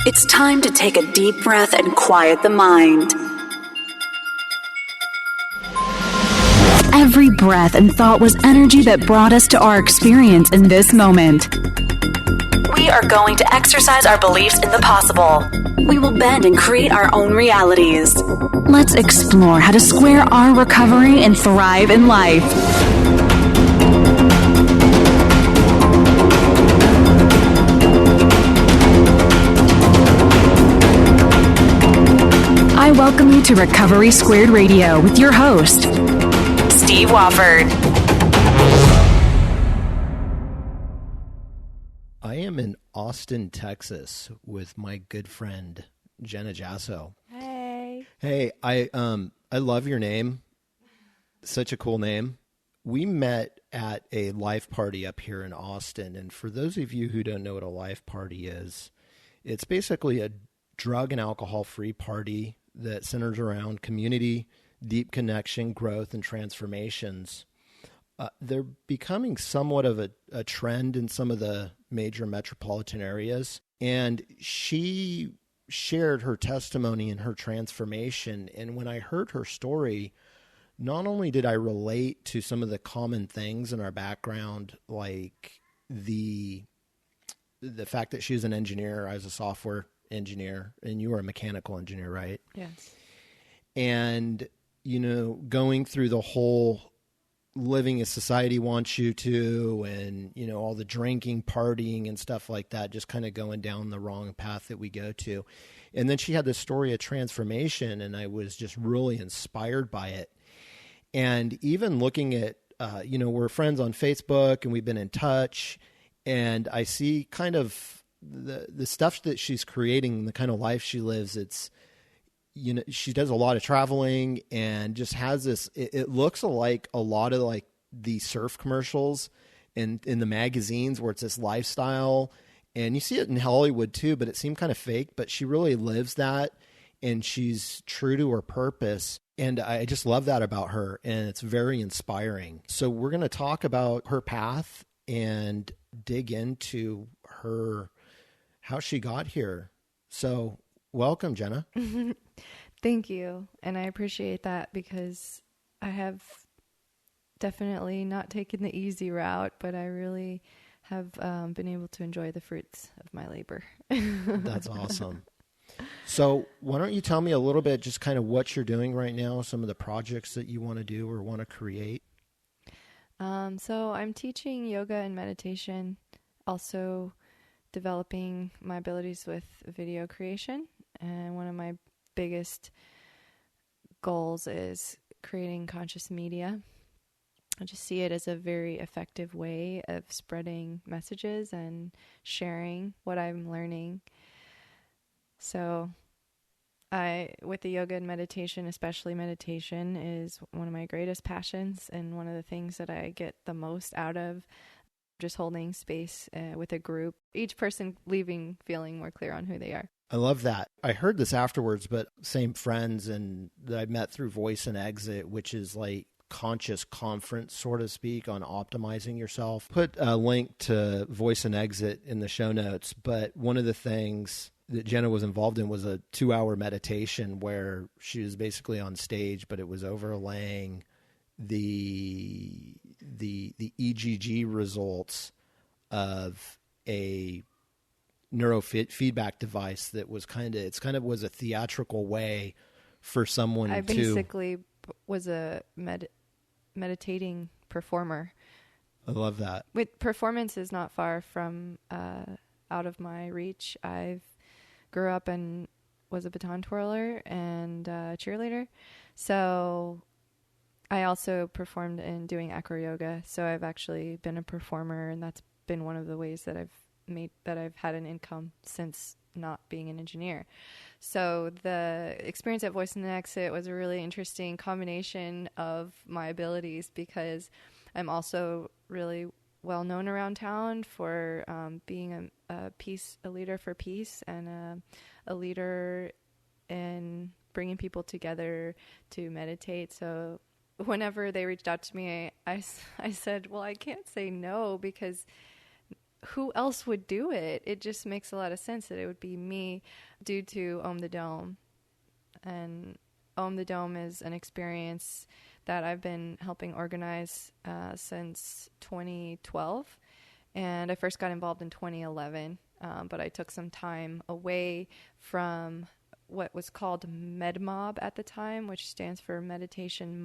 It's time to take a deep breath and quiet the mind. Every breath and thought was energy that brought us to our experience in this moment. We are going to exercise our beliefs in the possible. We will bend and create our own realities. Let's explore how to square our recovery and thrive in life. I welcome you to Recovery Squared Radio with your host, Steve Wofford. I am in Austin, Texas with my good friend, Jenna Jasso. Hey. Hey, I love your name. Such a cool name. We met at a life party up here in Austin. And for those of you who don't know what a life party is, it's basically a drug and alcohol-free party that centers around community, deep connection, growth, and transformations. They're becoming somewhat of a trend in some of the major metropolitan areas. And she shared her testimony and her transformation. And when I heard her story, not only did I relate to some of the common things in our background, like the fact that she was an engineer, I was a software engineer, and you were a mechanical engineer, right? Yes. And, going through the whole living as society wants you to, and, all the drinking, partying and stuff like that, just kind of going down the wrong path that we go to. And then she had this story of transformation, and I was just really inspired by it. And even looking at, we're friends on Facebook and we've been in touch, and I see kind of the stuff that she's creating, the kind of life she lives. It's, she does a lot of traveling and just has this, it looks like a lot of like the surf commercials in the magazines where it's this lifestyle, and you see it in Hollywood too, but it seemed kind of fake, but she really lives that, and she's true to her purpose. And I just love that about her, and it's very inspiring. So we're going to talk about her path and dig into how she got here. So welcome, Jenna. Thank you. And I appreciate that, because I have definitely not taken the easy route, but I really have been able to enjoy the fruits of my labor. That's awesome. So why don't you tell me a little bit just kind of what you're doing right now, some of the projects that you want to do or want to create? So I'm teaching yoga and meditation, also developing my abilities with video creation. And one of my biggest goals is creating conscious media. I just see it as a very effective way of spreading messages and sharing what I'm learning. So with the yoga and meditation, especially meditation, is one of my greatest passions, and one of the things that I get the most out of just holding space with a group, each person leaving feeling more clear on who they are. I love that. I heard this afterwards, but same friends and that I met through Voice and Exit, which is like conscious conference, so to speak, on optimizing yourself. Put a link to Voice and Exit in the show notes. But one of the things that Jenna was involved in was a 2-hour meditation where she was basically on stage, but it was overlaying the EGG results of a neurofeedback device that was was a theatrical way for someone I basically was a meditating performer. I love that. With performance is not far from out of my reach. I've grew up and was a baton twirler and cheerleader. So I also performed in doing acro yoga. So I've actually been a performer, and that's been one of the ways that I've had an income since not being an engineer. So the experience at Voice and Exit was a really interesting combination of my abilities, because I'm also really well known around town for being a leader for peace, and a leader in bringing people together to meditate. So whenever they reached out to me, I said, well, I can't say no, because who else would do it? It just makes a lot of sense that it would be me due to Ohm the Dome. And Ohm the Dome is an experience that I've been helping organize since 2012. And I first got involved in 2011, but I took some time away from what was called MedMob at the time, which stands for Meditation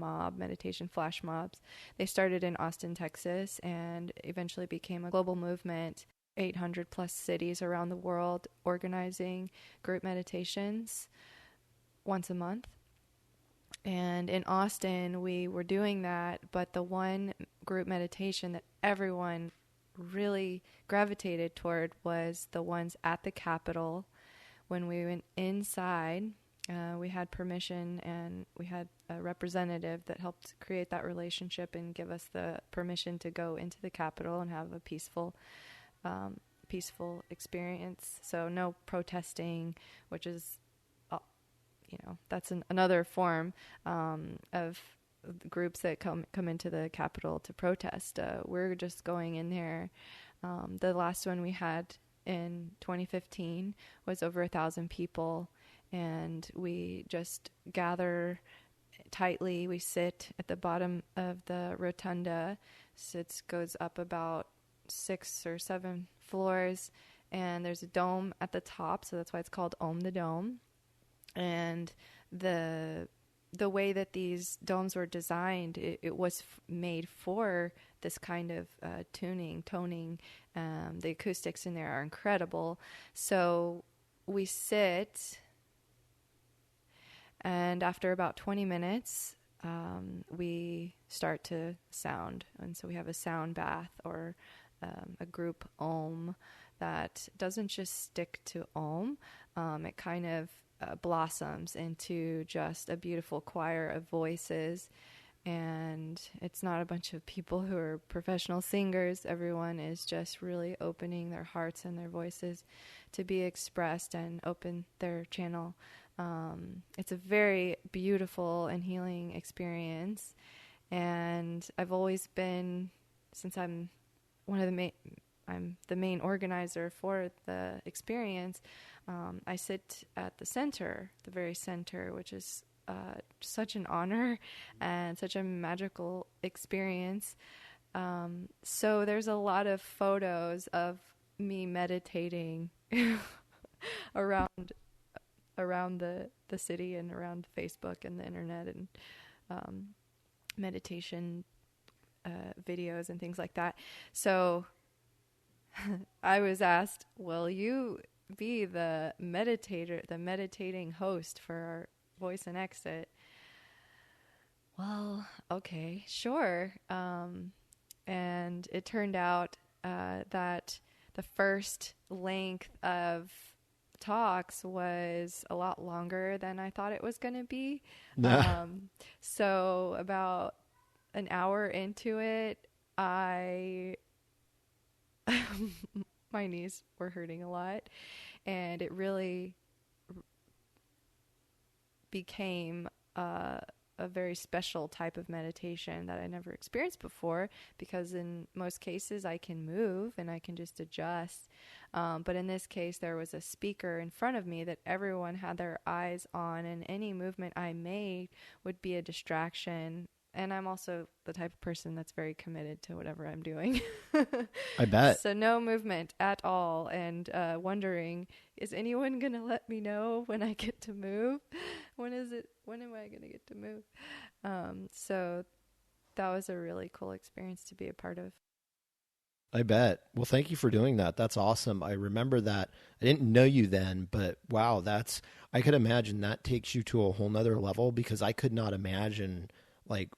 Flash Mobs. They started in Austin, Texas, and eventually became a global movement, 800 plus cities around the world organizing group meditations once a month. And in Austin, we were doing that, but the one group meditation that everyone really gravitated toward was the ones at the Capitol. When we went inside, we had permission, and we had a representative that helped create that relationship and give us the permission to go into the Capitol and have a peaceful experience. So no protesting, which is, that's another form of groups that come into the Capitol to protest. We're just going in there. The last one we had in 2015 was over 1,000 people, and we just gather tightly. We sit at the bottom of the rotunda. Goes up about 6 or 7 floors, and there's a dome at the top, so that's why it's called Ohm the Dome. And the way that these domes were designed, it was made for this kind of toning. The acoustics in there are incredible. So we sit, and after about 20 minutes, we start to sound. And so we have a sound bath, or a group Ohm that doesn't just stick to Ohm. It kind of blossoms into just a beautiful choir of voices. And it's not a bunch of people who are professional singers. Everyone is just really opening their hearts and their voices to be expressed and open their channel. It's a very beautiful and healing experience. And I've always been, since I'm the main organizer for the experience, I sit at the very center, which is such an honor and such a magical experience. So there's a lot of photos of me meditating around the city and around Facebook and the internet, and meditation videos and things like that. So I was asked, will you be the meditating host for our Voice and Exit? Well, okay, sure. And it turned out that the first length of talks was a lot longer than I thought it was going to be. So about an hour into it, my knees were hurting a lot, and it really became a very special type of meditation that I never experienced before, because in most cases I can move and I can just adjust. But in this case, there was a speaker in front of me that everyone had their eyes on, and any movement I made would be a distraction. And I'm also the type of person that's very committed to whatever I'm doing. I bet. So no movement at all, and wondering, is anyone going to let me know when I get to move? When am I going to get to move? So that was a really cool experience to be a part of. I bet. Well, thank you for doing that. That's awesome. I remember that. I didn't know you then, but wow, I could imagine that takes you to a whole nother level, because I could not imagine like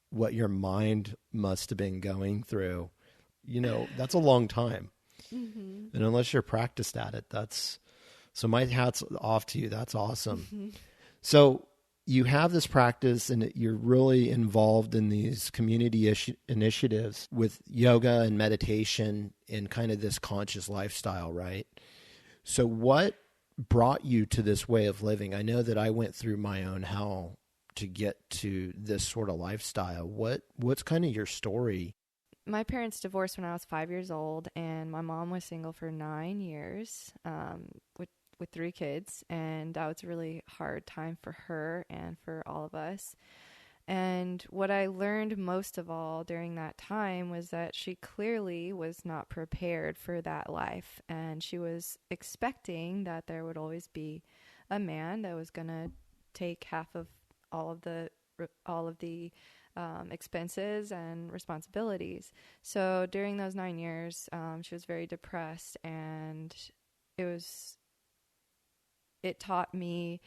what your mind must have been going through. That's a long time. Mm-hmm. And unless you're practiced at it, so my hat's off to you. That's awesome. Mm-hmm. So you have this practice, and you're really involved in these community initiatives with yoga and meditation and kind of this conscious lifestyle, right? So what brought you to this way of living? I know that I went through my own hell to get to this sort of lifestyle. What's kind of your story? my parents divorced when I was 5 years old, and my mom was single for 9 years, with 3 kids. And that was a really hard time for her and for all of us. And what I learned most of all during that time was that she clearly was not prepared for that life. And she was expecting that there would always be a man that was going to take half of all of the expenses and responsibilities. So during those 9 years, she was very depressed, and it taught me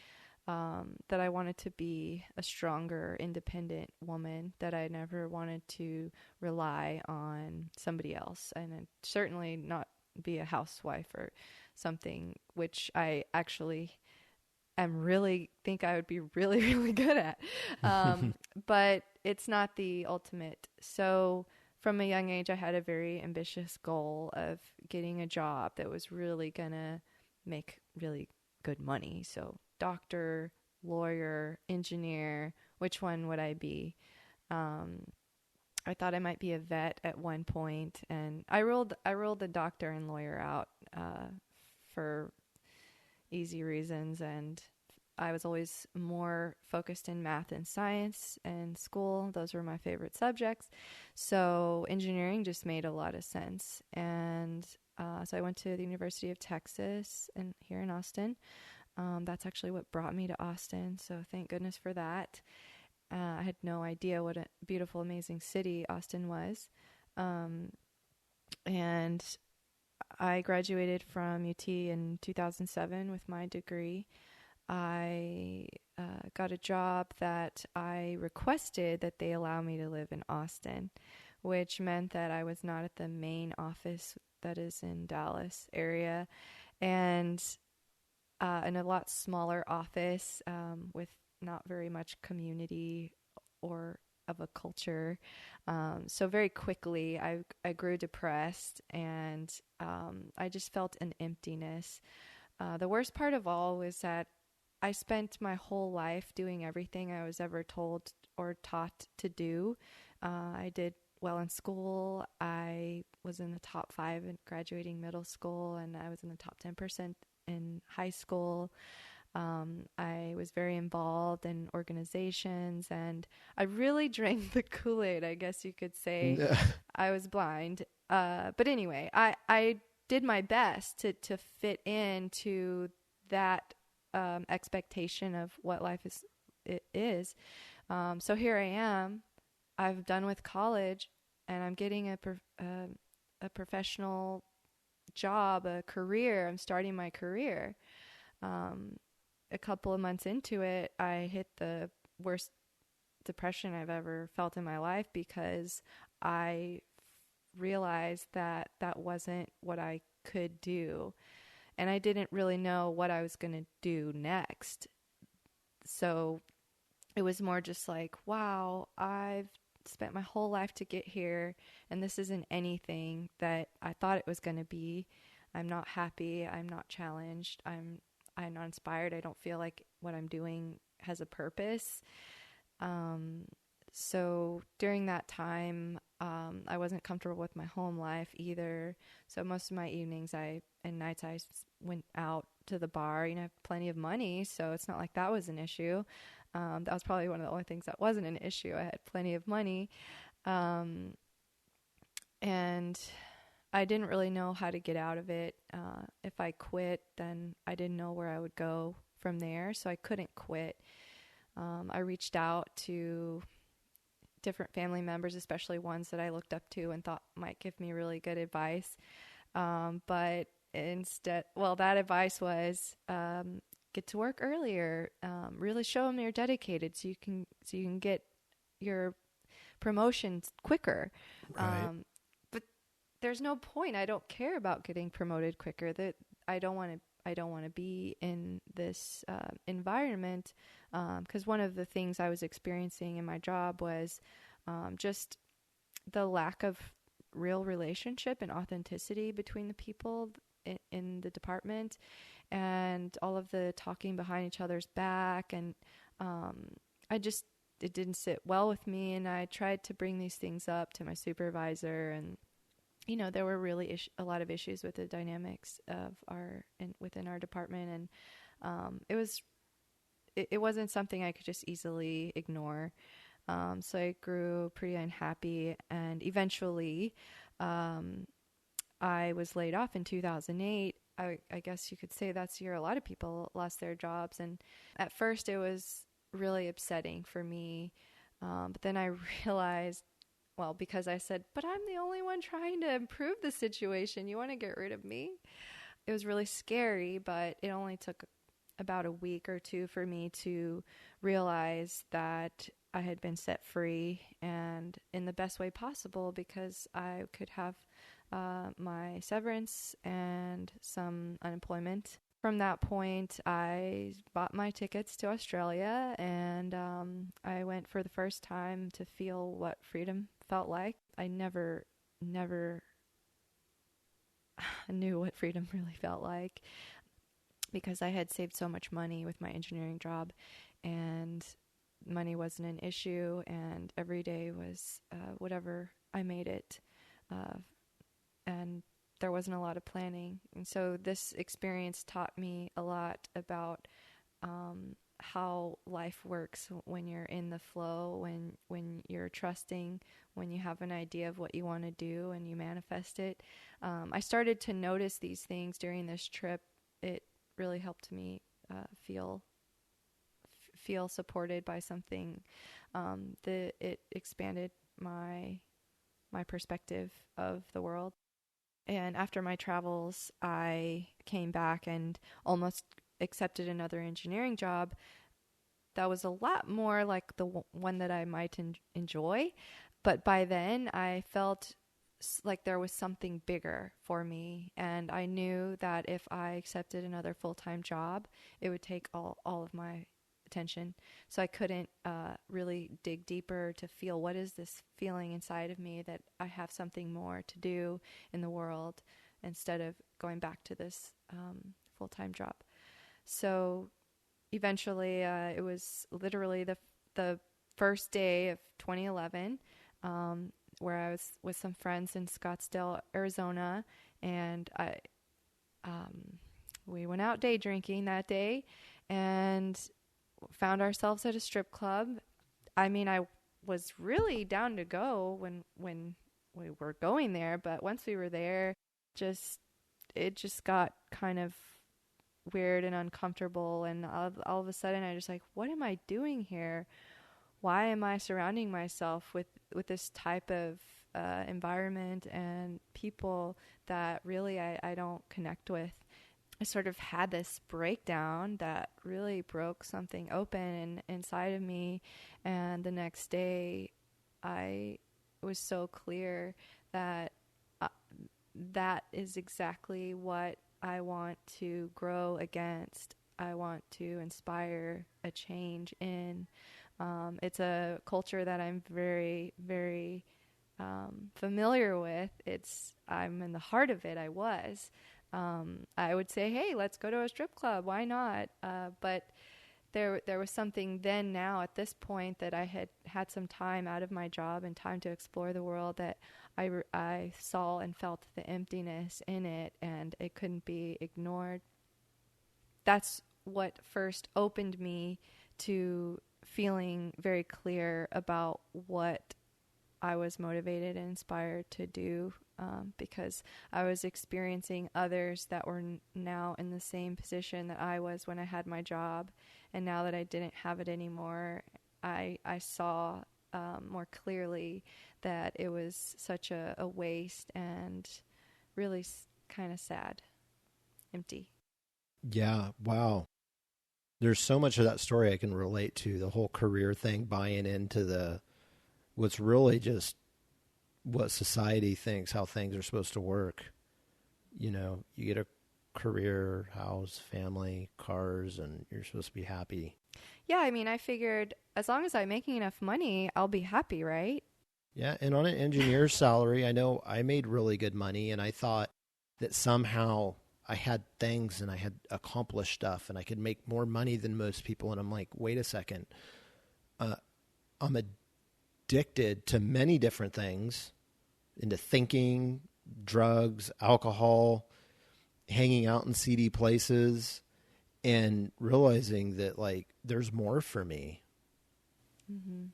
that I wanted to be a stronger, independent woman, that I never wanted to rely on somebody else, and certainly not be a housewife or something, which I actually think I would be really, really good at. But it's not the ultimate. So from a young age, I had a very ambitious goal of getting a job that was really going to make really good money. So doctor, lawyer, engineer, which one would I be? I thought I might be a vet at one point, and I ruled the doctor and lawyer out for easy reasons, and I was always more focused in math and science in school. Those were my favorite subjects. So engineering just made a lot of sense. And so I went to the University of Texas here in Austin. That's actually what brought me to Austin. So thank goodness for that. I had no idea what a beautiful, amazing city Austin was. And I graduated from UT in 2007 with my degree. I got a job that I requested that they allow me to live in Austin, which meant that I was not at the main office that is in Dallas area, and in a lot smaller office with not very much community or of a culture. So very quickly I grew depressed, and I just felt an emptiness. The worst part of all was that I spent my whole life doing everything I was ever told or taught to do. I did well in school. I was in the top 5 in graduating middle school, and I was in the top 10% in high school. I was very involved in organizations, and I really drank the Kool-Aid, I guess you could say. I was blind. But anyway, I did my best to fit into that expectation of what life is. So here I am. I've done with college, and I'm getting a professional job, a career. I'm starting my career. A couple of months into it, I hit the worst depression I've ever felt in my life, because I realized that wasn't what I could do. And I didn't really know what I was going to do next. So it was more just like, wow, I've spent my whole life to get here, and this isn't anything that I thought it was going to be. I'm not happy. I'm not challenged. I'm not inspired. I don't feel like what I'm doing has a purpose. So during that time, I wasn't comfortable with my home life either. So most of my evenings and nights I went out to the bar. I have plenty of money, so it's not like that was an issue. That was probably one of the only things that wasn't an issue. I had plenty of money. And I didn't really know how to get out of it. If I quit, then I didn't know where I would go from there, so I couldn't quit. I reached out to different family members, especially ones that I looked up to and thought might give me really good advice. But instead, that advice was, get to work earlier, really show them you're dedicated so you can get your promotions quicker. Right. But there's no point. I don't care about getting promoted quicker. That I don't want to be in this environment, because one of the things I was experiencing in my job was just the lack of real relationship and authenticity between the people in the department, and all of the talking behind each other's back. And it didn't sit well with me. And I tried to bring these things up to my supervisor, and there were really a lot of issues with the dynamics of within our department, and it wasn't something I could just easily ignore. So I grew pretty unhappy, and eventually I was laid off in 2008. I guess you could say that's the year a lot of people lost their jobs, and at first it was really upsetting for me, but then I realized, well, because I said, but I'm the only one trying to improve the situation. You want to get rid of me? It was really scary, but it only took about a week or two for me to realize that I had been set free, and in the best way possible, because I could have my severance and some unemployment. From that point, I bought my tickets to Australia, and I went for the first time to feel what freedom felt like. I never knew what freedom really felt like, because I had saved so much money with my engineering job, and money wasn't an issue, and every day was whatever I made it, and there wasn't a lot of planning. And so this experience taught me a lot about how life works when you're in the flow, when you're trusting, when you have an idea of what you want to do and you manifest it. I started to notice these things during this trip. It really helped me feel supported by something. It expanded my perspective of the world. And after my travels, I came back and almost accepted another engineering job that was a lot more like the one that I might enjoy. But by then, I felt like there was something bigger for me. And I knew that if I accepted another full-time job, it would take all of my attention. So I couldn't really dig deeper to feel, what is this feeling inside of me that I have something more to do in the world, instead of going back to this full-time job. So eventually it was literally the first day of 2011, where I was with some friends in Scottsdale, Arizona, and we went out day drinking that day and found ourselves at a strip club. I mean, I was really down to go when we were going there, but once we were there, it just got kind of weird and uncomfortable, and all of a sudden I just like, what am I doing here? Why am I surrounding myself with this type of environment and people that really I don't connect with? I sort of had this breakdown that really broke something open inside of me, and the next day it was so clear that that is exactly what I want to grow against. I want to inspire a change in. It's a culture that I'm very, very familiar with. I'm in the heart of it. I would say, hey, let's go to a strip club. Why not? But there was something now at this point that I had some time out of my job and time to explore the world, that I saw and felt the emptiness in it, and it couldn't be ignored. That's what first opened me to feeling very clear about what I was motivated and inspired to do, because I was experiencing others that were now in the same position that I was when I had my job. And now that I didn't have it anymore, I saw more clearly that it was such a waste, and really kind of sad, empty. Yeah. Wow. There's so much of that story I can relate to, the whole career thing, buying into what's really just what society thinks, how things are supposed to work. You get a career, house, family, cars, and you're supposed to be happy. Yeah, I mean, I figured as long as I'm making enough money, I'll be happy, right? Yeah, and on an engineer's salary, I know I made really good money, and I thought that somehow I had things and I had accomplished stuff and I could make more money than most people. And I'm like, wait a second. I'm addicted to many different things, into thinking, drugs, alcohol, hanging out in seedy places, and realizing that like there's more for me. Mm-hmm.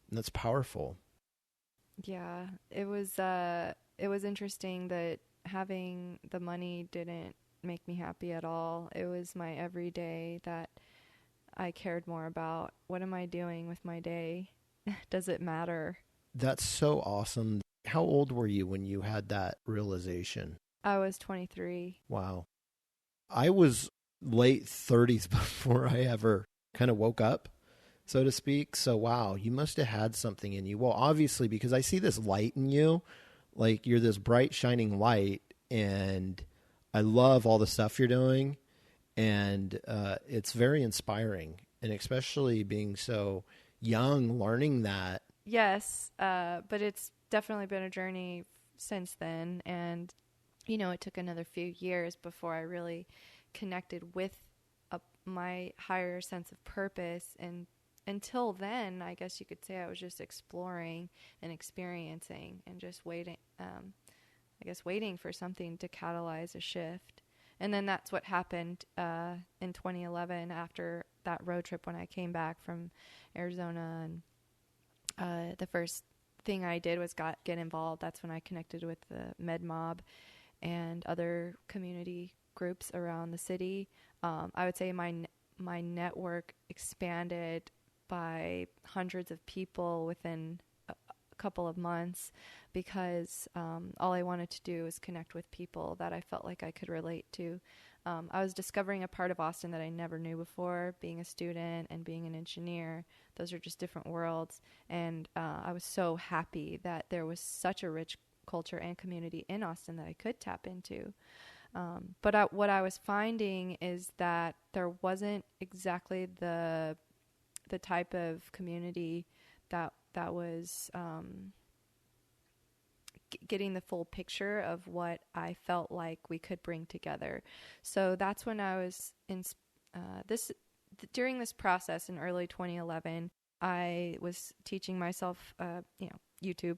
And that's powerful. Yeah, it was interesting that having the money didn't make me happy at all. It was my everyday that I cared more about. What am I doing with my day? Does it matter? That's so awesome. How old were you when you had that realization? I was 23. Wow. I was late 30s before I ever kind of woke up, so to speak. So, wow, you must have had something in you. Well, obviously, because I see this light in you, like you're this bright, shining light, and I love all the stuff you're doing, and it's very inspiring, and especially being so young, learning that. Yes, but it's definitely been a journey since then, and it took another few years before I really connected with my higher sense of purpose. And until then, I guess you could say I was just exploring and experiencing and just waiting, waiting for something to catalyze a shift. And then that's what happened in 2011 after that road trip when I came back from Arizona. And the first thing I did was get involved. That's when I connected with the Med Mob and other community groups around the city. I would say my network expanded by hundreds of people within a couple of months because all I wanted to do was connect with people that I felt like I could relate to. I was discovering a part of Austin that I never knew before, being a student and being an engineer. Those are just different worlds. And I was so happy that there was such a rich culture and community in Austin that I could tap into. But what I was finding is that there wasn't exactly the type of community that was getting the full picture of what I felt like we could bring together. So that's when I was in during this process in early 2011. I was teaching myself, YouTube,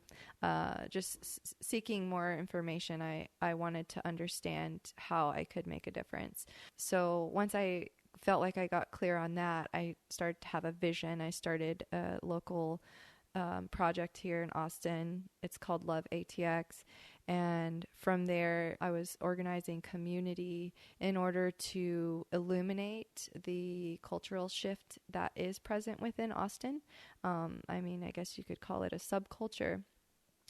just seeking more information. I wanted to understand how I could make a difference. So once I felt like I got clear on that, I started to have a vision. I started a local project here in Austin. It's called Love ATX. And from there, I was organizing community in order to illuminate the cultural shift that is present within Austin. I guess you could call it a subculture.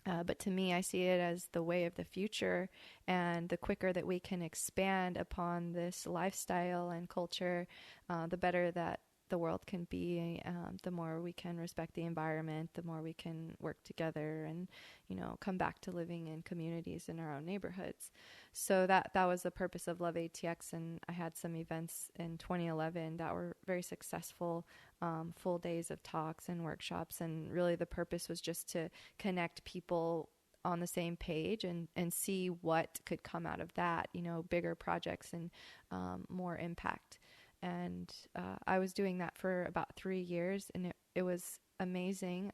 But to me, I see it as the way of the future, and the quicker that we can expand upon this lifestyle and culture, the better that the world can be. The more we can respect the environment, the more we can work together and, come back to living in communities in our own neighborhoods. So that was the purpose of Love ATX, and I had some events in 2011 that were very successful, full days of talks and workshops, and really the purpose was just to connect people on the same page and see what could come out of that, bigger projects and more impact. And I was doing that for about 3 years, and it was amazing.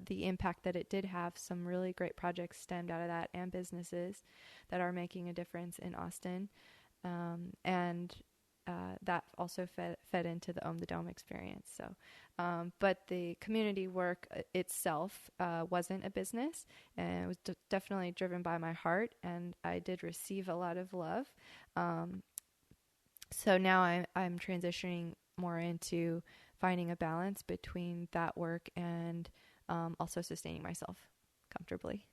The impact that it did have. Some really great projects stemmed out of that, and businesses that are making a difference in Austin. And that also fed into the Own the Dome experience. So, but the community work itself wasn't a business, and it was definitely driven by my heart, and I did receive a lot of love. So now I'm transitioning more into finding a balance between that work and also sustaining myself comfortably.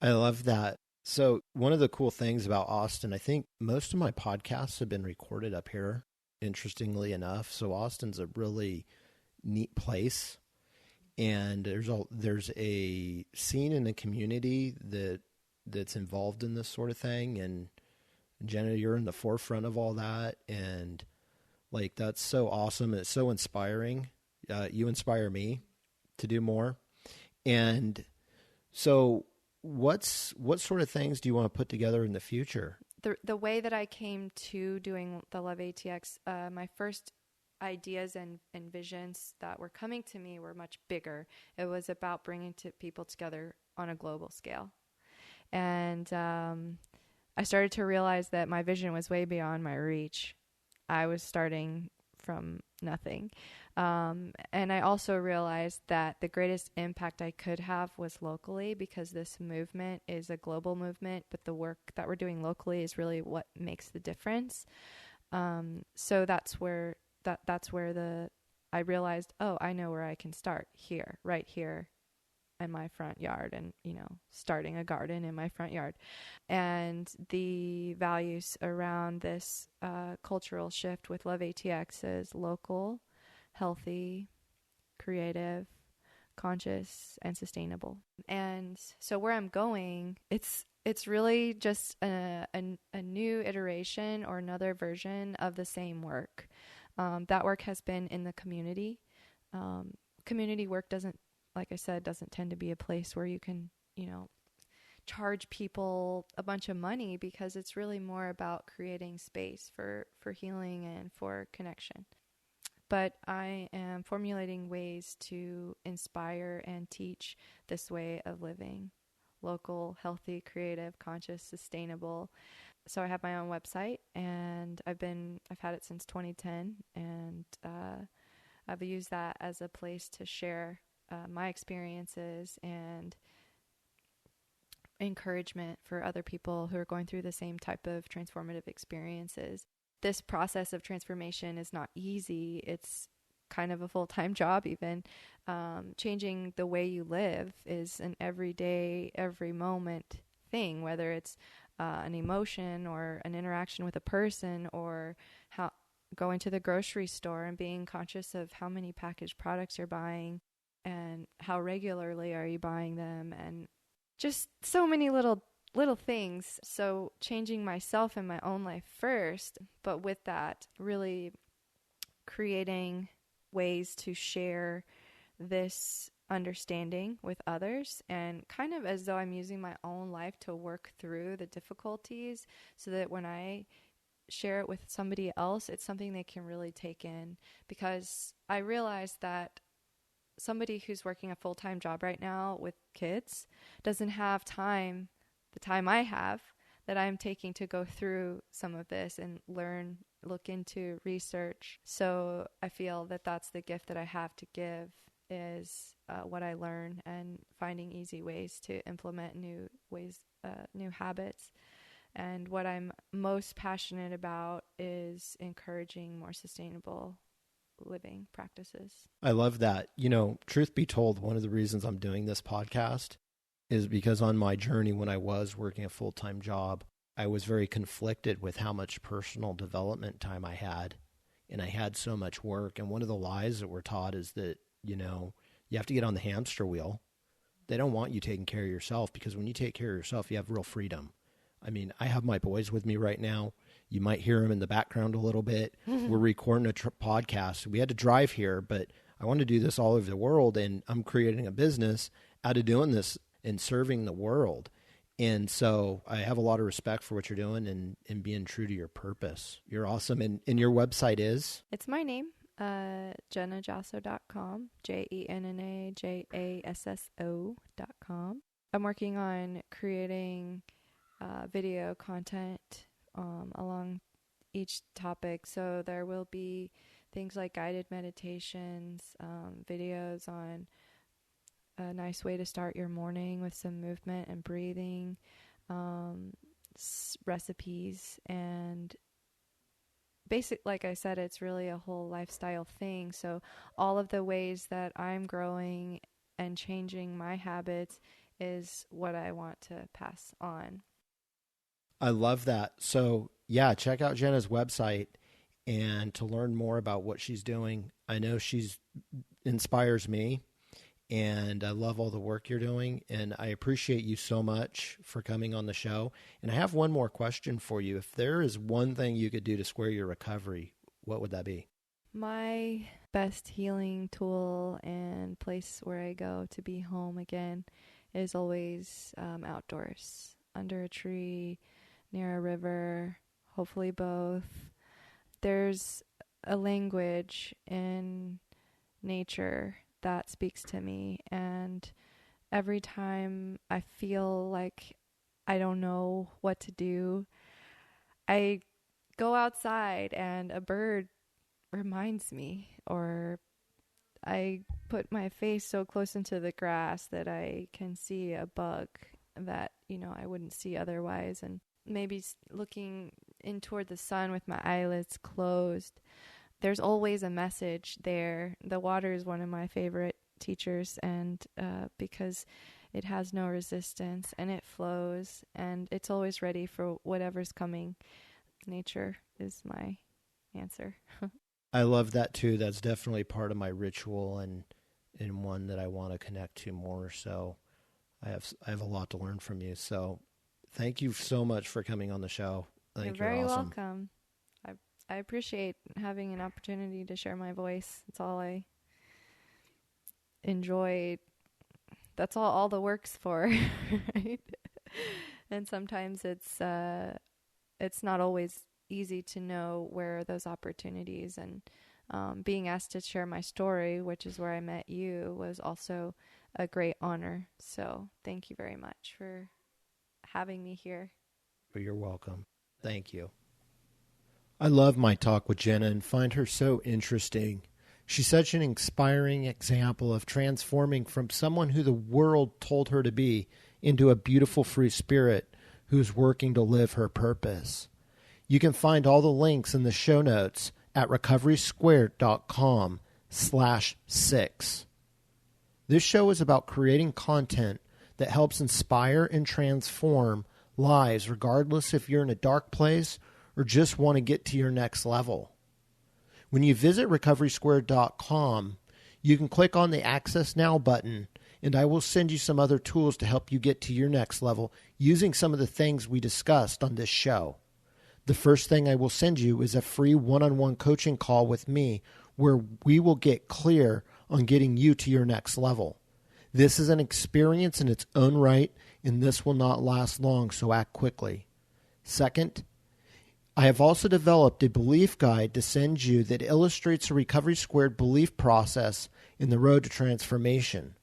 I love that. So one of the cool things about Austin, I think most of my podcasts have been recorded up here, interestingly enough. So Austin's a really neat place. And there's a scene in the community that's involved in this sort of thing. And Jenna, you're in the forefront of all that. And like, that's so awesome. It's so inspiring. You inspire me to do more. And so what sort of things do you want to put together in the future? The way that I came to doing the Love ATX, my first ideas and visions that were coming to me were much bigger. It was about bringing people together on a global scale. And I started to realize that my vision was way beyond my reach. I was starting from nothing. And I also realized that the greatest impact I could have was locally, because this movement is a global movement, but the work that we're doing locally is really what makes the difference. So that's where I realized, oh, I know where I can start here, right here in my front yard, and, starting a garden in my front yard. And the values around this cultural shift with Love ATX is local, healthy, creative, conscious, and sustainable. And so where I'm going, it's really just a new iteration or another version of the same work. That work has been in the community. Community work doesn't tend to be a place where you can, charge people a bunch of money, because it's really more about creating space for healing and for connection. But I am formulating ways to inspire and teach this way of living: local, healthy, creative, conscious, sustainable. So I have my own website, and I've had it since 2010, and I've used that as a place to share my experiences and encouragement for other people who are going through the same type of transformative experiences. This process of transformation is not easy. It's kind of a full-time job even. Changing the way you live is an everyday, every moment thing, whether it's an emotion or an interaction with a person, or how going to the grocery store and being conscious of how many packaged products you're buying and how regularly are you buying them, and just so many little things. So changing myself in my own life first, but with that, really creating ways to share this understanding with others, and kind of as though I'm using my own life to work through the difficulties, so that when I share it with somebody else, it's something they can really take in. Because I realized that somebody who's working a full-time job right now with kids doesn't have the time I have, that I'm taking to go through some of this and learn, look into, research. So I feel that that's the gift that I have to give, is what I learn, and finding easy ways to implement new habits. And what I'm most passionate about is encouraging more sustainable living practices. I love that. Truth be told, one of the reasons I'm doing this podcast is because on my journey, when I was working a full-time job, I was very conflicted with how much personal development time I had. And I had so much work. And one of the lies that we're taught is that, you have to get on the hamster wheel. They don't want you taking care of yourself, because when you take care of yourself, you have real freedom. I mean, I have my boys with me right now. You might hear them in the background a little bit. We're recording a podcast. We had to drive here, but I want to do this all over the world, and I'm creating a business out of doing this and serving the world. And so I have a lot of respect for what you're doing and being true to your purpose. You're awesome. And your website is? It's my name, JennaJasso.com, JennaJasso.com. I'm working on creating video content along each topic. So there will be things like guided meditations, videos on a nice way to start your morning with some movement and breathing, recipes, and like I said, it's really a whole lifestyle thing. So all of the ways that I'm growing and changing my habits is what I want to pass on. I love that. So yeah, check out Jenna's website, and to learn more about what she's doing. I know she's inspires me, and I love all the work you're doing, and I appreciate you so much for coming on the show. And I have one more question for you. If there is one thing you could do to square your recovery, what would that be? My best healing tool and place where I go to be home again is always outdoors, under a tree, near a river, hopefully both. There's a language in nature that speaks to me. And every time I feel like I don't know what to do, I go outside and a bird reminds me, or I put my face so close into the grass that I can see a bug that, I wouldn't see otherwise. And maybe looking in toward the sun with my eyelids closed, there's always a message there. The water is one of my favorite teachers, and because it has no resistance and it flows and it's always ready for whatever's coming. Nature is my answer. I love that too. That's definitely part of my ritual and one that I want to connect to more. So I have a lot to learn from you. So thank you so much for coming on the show. I think You're very awesome. welcome. I appreciate having an opportunity to share my voice. It's all I enjoy. That's all the work's for, right? And sometimes it's not always easy to know where are those opportunities, and being asked to share my story, which is where I met you, was also a great honor. So thank you very much for having me here. You're welcome. Thank you. I love my talk with Jenna and find her so interesting. She's such an inspiring example of transforming from someone who the world told her to be into a beautiful free spirit who's working to live her purpose. You can find all the links in the show notes at recoverysquared.com/6. This show is about creating content that helps inspire and transform lives, regardless if you're in a dark place or just want to get to your next level. When you visit recoverysquared.com, you can click on the Access Now button, and I will send you some other tools to help you get to your next level using some of the things we discussed on this show. The first thing I will send you is a free one-on-one coaching call with me where we will get clear on getting you to your next level. This is an experience in its own right, and this will not last long, so act quickly. Second, I have also developed a belief guide to send you that illustrates a Recovery Squared belief process in the road to transformation.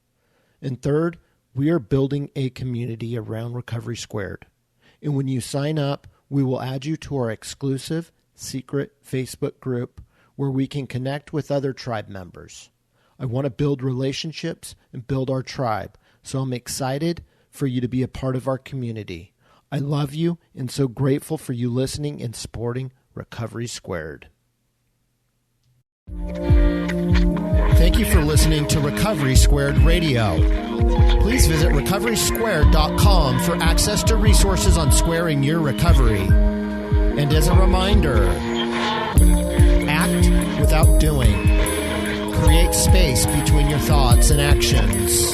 And third, we are building a community around Recovery Squared. And when you sign up, we will add you to our exclusive, secret Facebook group where we can connect with other tribe members. I want to build relationships and build our tribe, so I'm excited for you to be a part of our community. I love you and so grateful for you listening and supporting Recovery Squared. Thank you for listening to Recovery Squared Radio. Please visit recoverysquared.com for access to resources on squaring your recovery. And as a reminder, act without doing. Create space between your thoughts and actions.